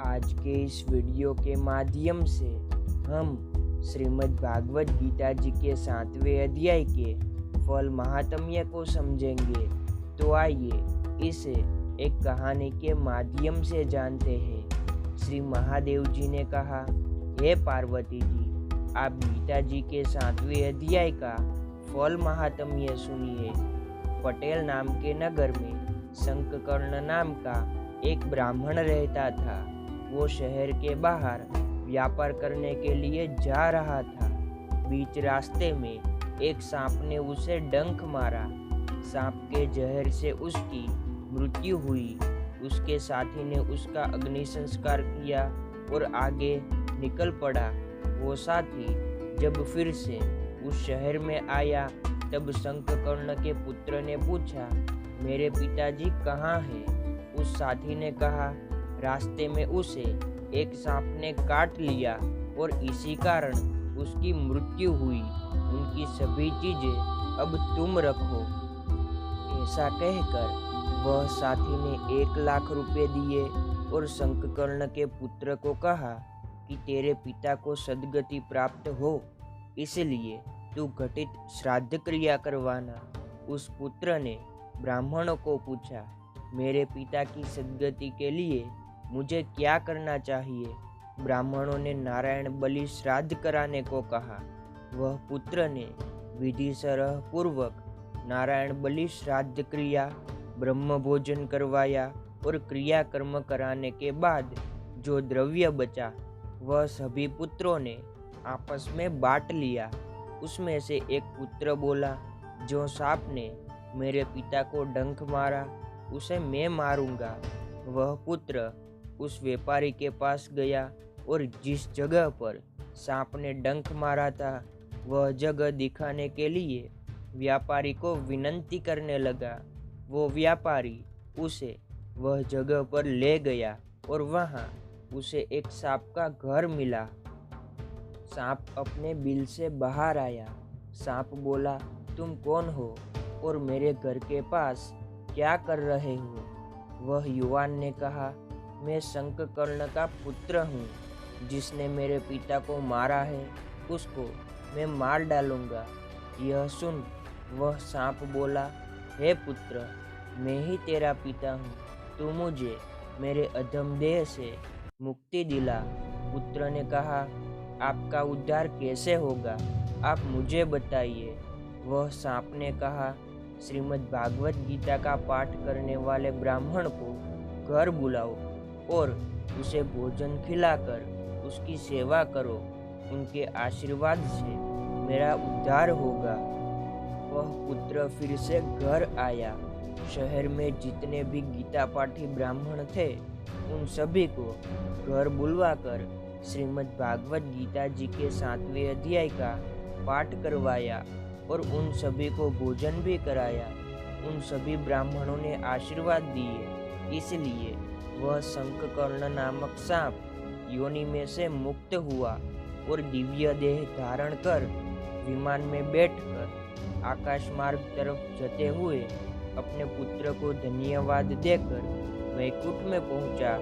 आज के इस वीडियो के माध्यम से हम श्रीमद् भागवत गीता जी के 7वें अध्याय के फल महात्म्य को समझेंगे। तो आइए इसे एक कहानी के माध्यम से जानते हैं। श्री महादेव जी ने कहा, हे पार्वती जी, आप गीता जी के 7वें अध्याय का फल महात्म्य सुनिए। पटेल नाम के नगर में शंखकर्ण नाम का एक ब्राह्मण रहता था। वो शहर के बाहर व्यापार करने के लिए जा रहा था। बीच रास्ते में एक सांप ने उसे डंक मारा। सांप के जहर से उसकी मृत्यु हुई। उसके साथी ने उसका अग्नि संस्कार किया और आगे निकल पड़ा। वो साथी जब फिर से उस शहर में आया तब शंखकर्ण के पुत्र ने पूछा, मेरे पिताजी कहाँ हैं? उस साथी ने कहा, रास्ते में उसे एक सांप ने काट लिया और इसी कारण उसकी मृत्यु हुई। उनकी सभी चीजें अब तुम रखो। ऐसा कहकर वह साथी ने 1 लाख रुपए दिए और शंखकर्ण के पुत्र को कहा कि तेरे पिता को सद्गति प्राप्त हो, इसलिए तू घटित श्राद्ध क्रिया करवाना। उस पुत्र ने ब्राह्मणों को पूछा, मेरे पिता की सद्गति के लिए मुझे क्या करना चाहिए? ब्राह्मणों ने नारायण बलि श्राद्ध कराने को कहा। वह पुत्र ने विधि सरह पूर्वक नारायण बलि श्राद्ध क्रिया, ब्रह्म भोजन करवाया और क्रिया कर्म कराने के बाद जो द्रव्य बचा वह सभी पुत्रों ने आपस में बांट लिया। उसमें से एक पुत्र बोला, जो सांप ने मेरे पिता को डंक मारा उसे मैं मारूंगा। वह पुत्र उस व्यापारी के पास गया और जिस जगह पर सांप ने डंक मारा था वह जगह दिखाने के लिए व्यापारी को विनती करने लगा। वो व्यापारी उसे वह जगह पर ले गया और वहां उसे एक सांप का घर मिला। सांप अपने बिल से बाहर आया। सांप बोला, तुम कौन हो और मेरे घर के पास क्या कर रहे हो? वह युवान ने कहा, मैं शंखकर्ण का पुत्र हूँ। जिसने मेरे पिता को मारा है उसको मैं मार डालूंगा। यह सुन वह सांप बोला, हे पुत्र, मैं ही तेरा पिता हूँ। तू मुझे मेरे अधम देह से मुक्ति दिला। पुत्र ने कहा, आपका उद्धार कैसे होगा? आप मुझे बताइए। वह सांप ने कहा, श्रीमद् भागवत गीता का पाठ करने वाले ब्राह्मण को घर बुलाओ और उसे भोजन खिलाकर उसकी सेवा करो। उनके आशीर्वाद से मेरा उद्धार होगा। वह पुत्र फिर से घर आया। शहर में जितने भी गीता पाठी ब्राह्मण थे उन सभी को घर बुलवाकर श्रीमद् भागवत गीता जी के 7वें अध्याय का पाठ करवाया और उन सभी को भोजन भी कराया। उन सभी ब्राह्मणों ने आशीर्वाद दिए, इसलिए वह शंखकर्ण नामक सांप योनि में से मुक्त हुआ और दिव्य देह धारण कर विमान में बैठकर आकाश मार्ग तरफ जाते हुए अपने पुत्र को धन्यवाद देकर वैकुंठ में पहुंचा।